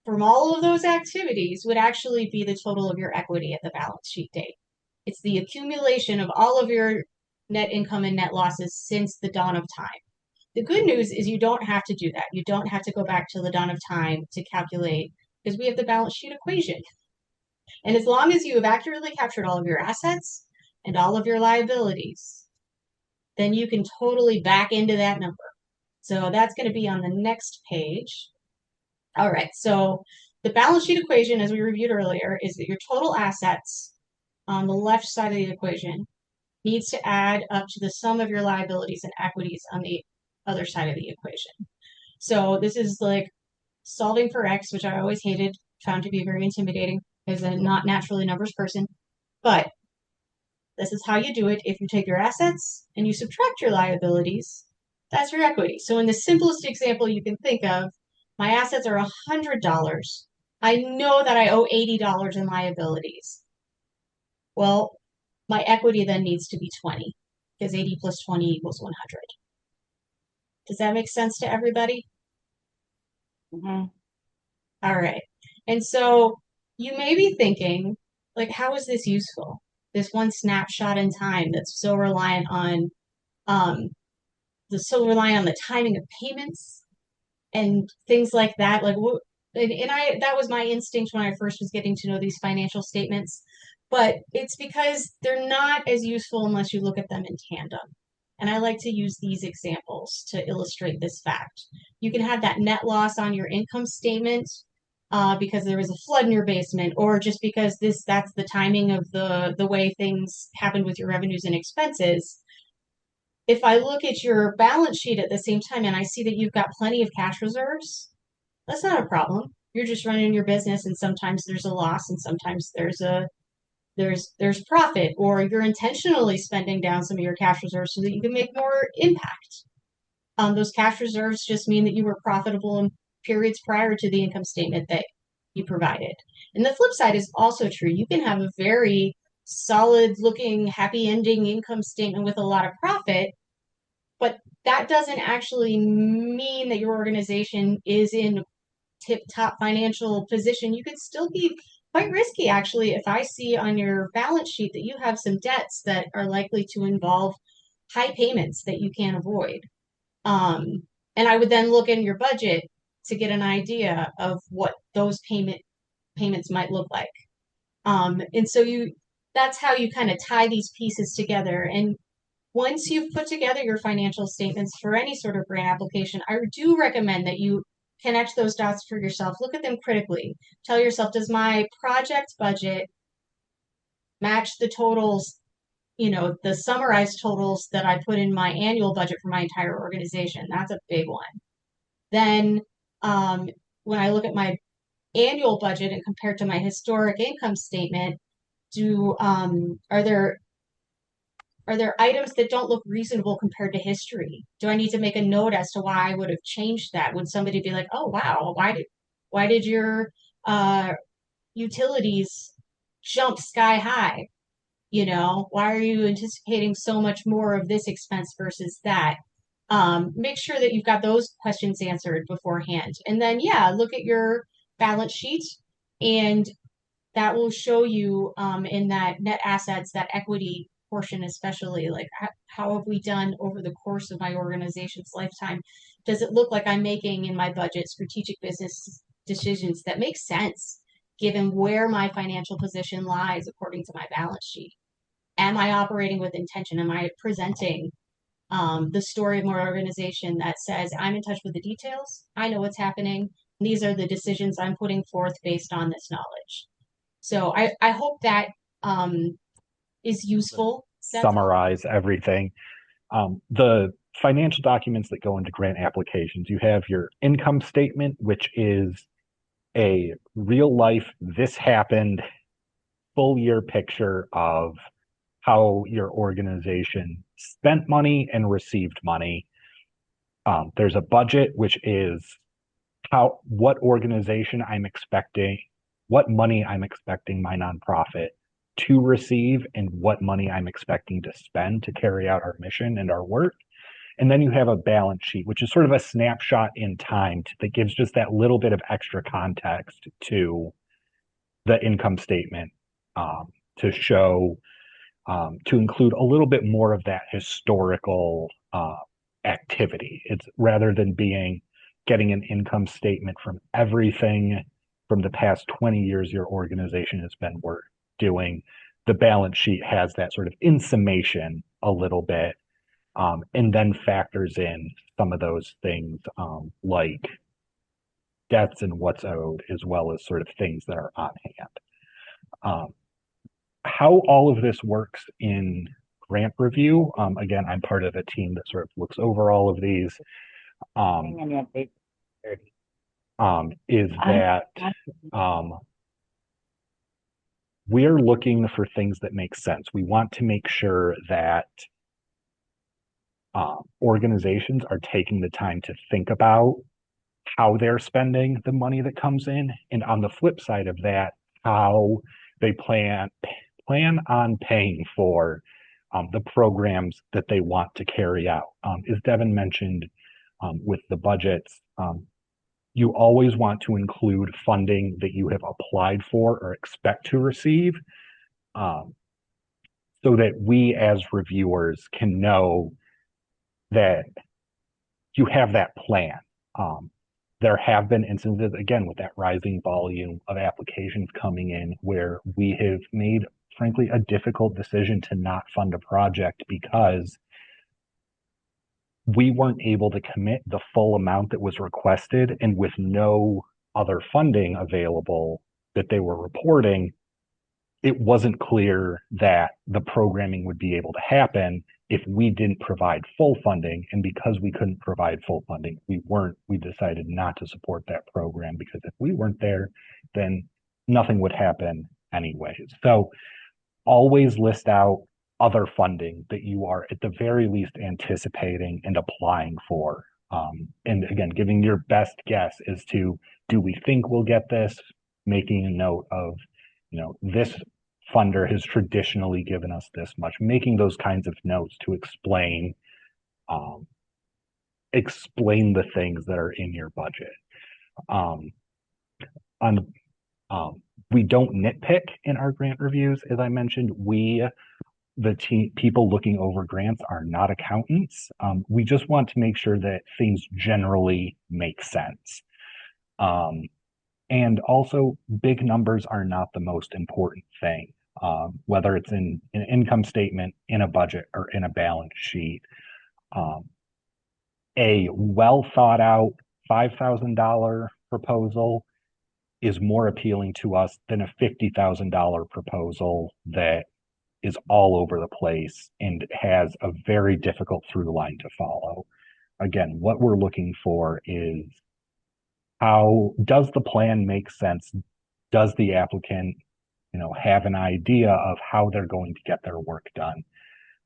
from all of those activities would actually be the total of your equity at the balance sheet date. It's the accumulation of all of your net income and net losses since the dawn of time. The good news is you don't have to do that. You don't have to go back to the dawn of time to calculate because we have the balance sheet equation. And as long as you have accurately captured all of your assets and all of your liabilities, then you can totally back into that number. So that's going to be on the next page. All right, so the balance sheet equation, as we reviewed earlier, is that your total assets on the left side of the equation needs to add up to the sum of your liabilities and equities on the other side of the equation. So this is like solving for X, which I always hated, found to be very intimidating as a not naturally numbers person. But this is how you do it. If you take your assets and you subtract your liabilities, that's your equity. So in the simplest example you can think of, my assets are $100. I know that I owe $80 in liabilities. Well, my equity then needs to be 20 because 80 plus 20 equals 100. Does that make sense to everybody? Mm-hmm. All right. And so you may be thinking, like, how is this useful? This one snapshot in time that's so reliant on um the timing of payments and things like that. Like, and I that was my instinct when I first was getting to know these financial statements, but it's because they're not as useful unless you look at them in tandem. And I like to use these examples to illustrate this fact. You can have that net loss on your income statement because there was a flood in your basement, or just because that's the timing of the way things happened with your revenues and expenses. If I look at your balance sheet at the same time and I see that you've got plenty of cash reserves, that's not a problem. You're just running your business and sometimes there's a loss and sometimes there's profit, or you're intentionally spending down some of your cash reserves so that you can make more impact. Those cash reserves just mean that you were profitable in periods prior to the income statement that you provided. And the flip side is also true. You can have a very solid looking, happy ending income statement with a lot of profit, but that doesn't actually mean that your organization is in tip top financial position. You could still be quite risky, actually, if I see on your balance sheet that you have some debts that are likely to involve high payments that you can't avoid. And I would then look in your budget to get an idea of what those payments might look like. And so that's how you kind of tie these pieces together. And once you've put together your financial statements for any sort of grant application, I do recommend that you connect those dots for yourself. Look at them critically. Tell yourself, does my project budget match the totals, the summarized totals that I put in my annual budget for my entire organization? That's a big one. Then when I look at my annual budget and compared to my historic income statement, are there items that don't look reasonable compared to history? Do I need to make a note as to why I would have changed that? Would somebody be like, "Oh wow, why did your uh, utilities jump sky high? Why are you anticipating so much more of this expense versus that?" Make sure that you've got those questions answered beforehand, and then yeah, look at your balance sheet, and that will show you in that net assets, that equity portion, especially like how have we done over the course of my organization's lifetime? Does it look like I'm making in my budget strategic business decisions that make sense given where my financial position lies according to my balance sheet? Am I operating with intention? Am I presenting the story of my organization that says I'm in touch with the details, I know what's happening, these are the decisions I'm putting forth based on this knowledge? So I hope that is useful. That's all. Summarize everything. The financial documents that go into grant applications, you have your income statement, which is a real life, this happened, full year picture of how your organization spent money and received money. There's a budget, which is what organization I'm expecting, what money I'm expecting my nonprofit to receive, and what money I'm expecting to spend to carry out our mission and our work. And then you have a balance sheet, which is sort of a snapshot in time that gives just that little bit of extra context to the income statement, to show, to include a little bit more of that historical activity. It's rather than getting an income statement from everything from the past 20 years your organization has been doing. The balance sheet has that sort of in summation a little bit, and then factors in some of those things, like debts and what's owed, as well as sort of things that are on hand. How all of this works in grant review, again, I'm part of a team that sort of looks over all of these, is that we're looking for things that make sense. We want to make sure that organizations are taking the time to think about how they're spending the money that comes in, and on the flip side of that, how they plan on paying for the programs that they want to carry out. As Devon mentioned, with the budgets, you always want to include funding that you have applied for or expect to receive, so that we as reviewers can know that you have that plan. There have been instances, again, with that rising volume of applications coming in, where we have made, frankly, a difficult decision to not fund a project because we weren't able to commit the full amount that was requested, and with no other funding available that they were reporting, it wasn't clear that the programming would be able to happen if we didn't provide full funding. And because we couldn't provide full funding, we decided not to support that program, because if we weren't there, then nothing would happen anyways. So always list out other funding that you are at the very least anticipating and applying for. And again, giving your best guess as to, do we think we'll get this? Making a note of, this funder has traditionally given us this much, making those kinds of notes to explain the things that are in your budget. We don't nitpick in our grant reviews. As I mentioned, people looking over grants are not accountants. We just want to make sure that things generally make sense. And also, big numbers are not the most important thing, whether it's in an income statement, in a budget, or in a balance sheet. A well thought out $5,000 proposal is more appealing to us than a $50,000 proposal that is all over the place and has a very difficult through line to follow. Again, what we're looking for is, how does the plan make sense? Does the applicant, have an idea of how they're going to get their work done?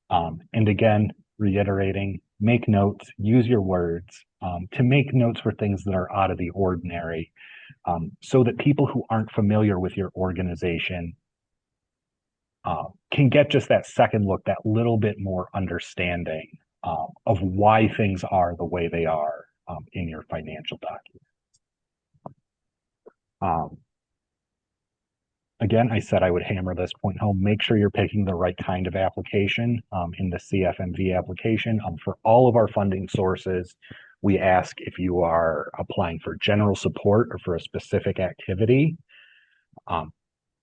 And again, reiterating, make notes, use your words, to make notes for things that are out of the ordinary, so that people who aren't familiar with your organization can get just that second look, that little bit more understanding of why things are the way they are in your financial documents. Again, I said I would hammer this point home. Make sure you're picking the right kind of application in the CFMV application. For all of our funding sources, we ask if you are applying for general support or for a specific activity.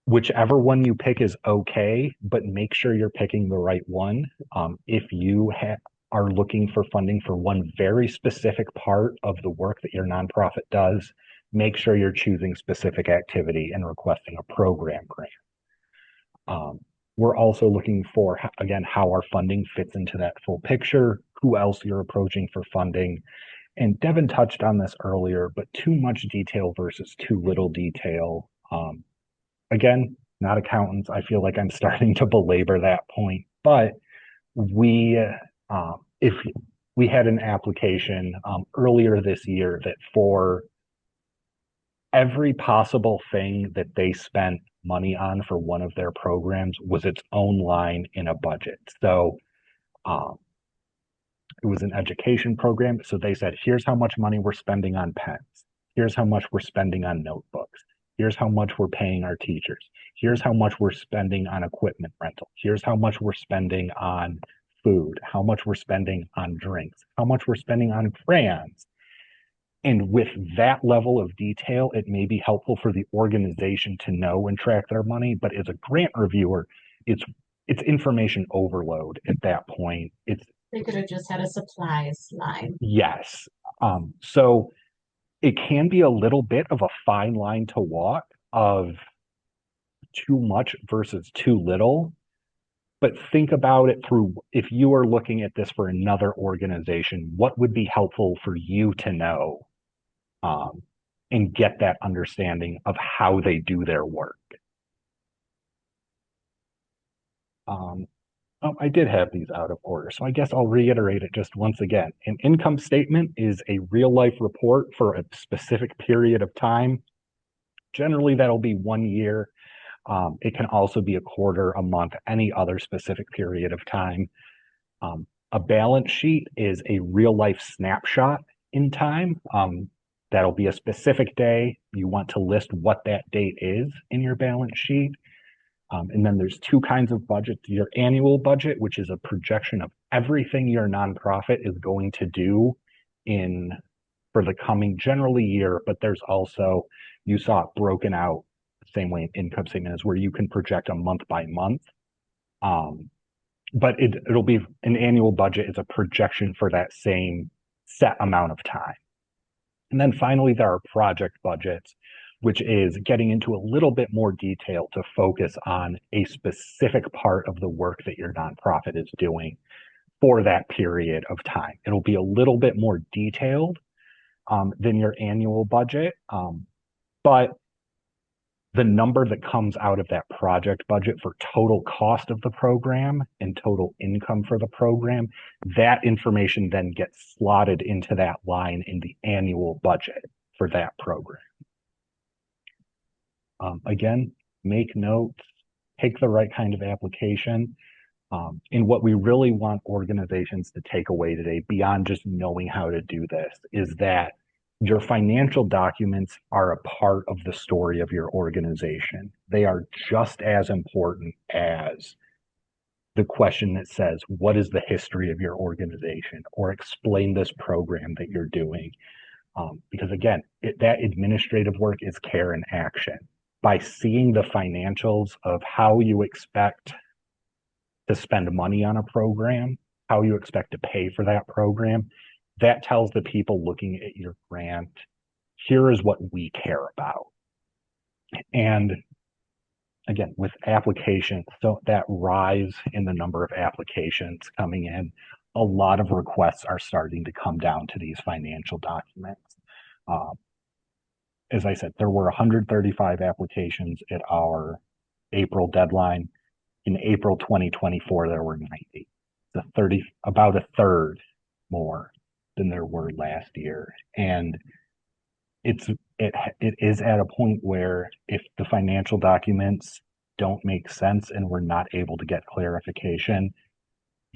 Whichever one you pick is okay, but make sure you're picking the right one. If you are looking for funding for one very specific part of the work that your nonprofit does, make sure you're choosing specific activity and requesting a program grant. We're also looking for, again, how our funding fits into that full picture, who else you're approaching for funding. And Devon touched on this earlier, but too much detail versus too little detail. Again, not accountants. I feel like I'm starting to belabor that point, but we, if we had an application earlier this year that for every possible thing that they spent money on for one of their programs was its own line in a budget. So um, it was an education program. So they said, here's how much money we're spending on pens. Here's how much we're spending on notebooks. Here's how much we're paying our teachers. Here's how much we're spending on equipment rental. Here's how much we're spending on food, how much we're spending on drinks, how much we're spending on crayons. And with that level of detail, it may be helpful for the organization to know and track their money. But as a grant reviewer, it's it's information overload at that point. It's They could have just had a supplies line. yes. So it can be a little bit of a fine line to walk of too much versus too little. But think about it through if you are looking at this for another organization, what would be helpful for you to know um, and get that understanding of how they do their work. Um, oh, I did have these out of order, so I guess I'll reiterate it just once again. An income statement is a real life report for a specific period of time. Generally, that'll be 1 year. It can also be a quarter, a month, any other specific period of time. A balance sheet is a real life snapshot in time. That'll be a specific day. You want to list what that date is in your balance sheet. And then there's two kinds of budgets. Your annual budget, which is a projection of everything your nonprofit is going to do in for the coming generally year, but there's also, you saw it broken out the same way an income statement is where you can project a month by month. But it'll be an annual budget is a projection for that same set amount of time. And then finally, there are project budgets, which is getting into a little bit more detail to focus on a specific part of the work that your nonprofit is doing for that period of time. It'll be a little bit more detailed than your annual budget, but the number that comes out of that project budget for total cost of the program and total income for the program, that information then gets slotted into that line in the annual budget for that program. Again, make notes, take the right kind of application. And what we really want organizations to take away today, beyond just knowing how to do this, is that your financial documents are a part of the story of your organization. They are just as important as the question that says, what is the history of your organization? Or explain this program that you're doing. Because again, that administrative work is care and action. By seeing the financials of how you expect to spend money on a program, how you expect to pay for that program, that tells the people looking at your grant, here is what we care about. And again, with applications, so that rise in the number of applications coming in, a lot of requests are starting to come down to these financial documents. As I said, there were 135 applications at our April deadline. In April 2024, there were 90. About a third more than there were last year. And it is at a point where if the financial documents don't make sense and we're not able to get clarification,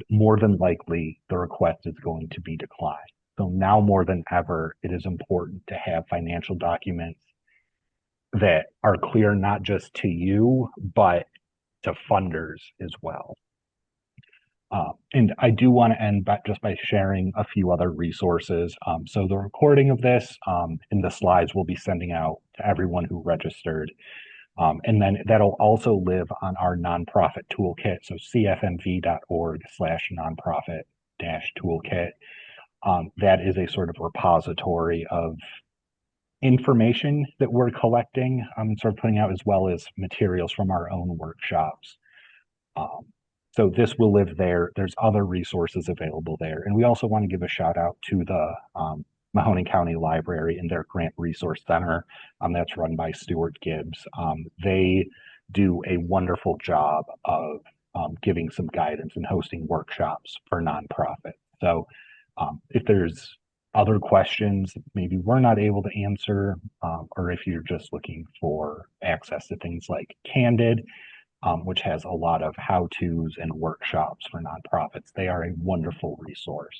more than likely the request is going to be declined. So now more than ever, it is important to have financial documents that are clear not just to you, but to funders as well. And I do want to end just by sharing a few other resources. So the recording of this and the slides we'll be sending out to everyone who registered. And then that'll also live on our nonprofit toolkit. So cfmv.org/nonprofit-toolkit. That is a sort of repository of information that we're collecting, sort of putting out, as well as materials from our own workshops. So this will live there. There's other resources available there. And we also want to give a shout out to the Mahoning County Library and their Grant Resource Center that's run by Stuart Gibbs. They do a wonderful job of giving some guidance and hosting workshops for nonprofits. So if there's other questions maybe we're not able to answer, or if you're just looking for access to things like Candid, which has a lot of how-tos and workshops for nonprofits, they are a wonderful resource.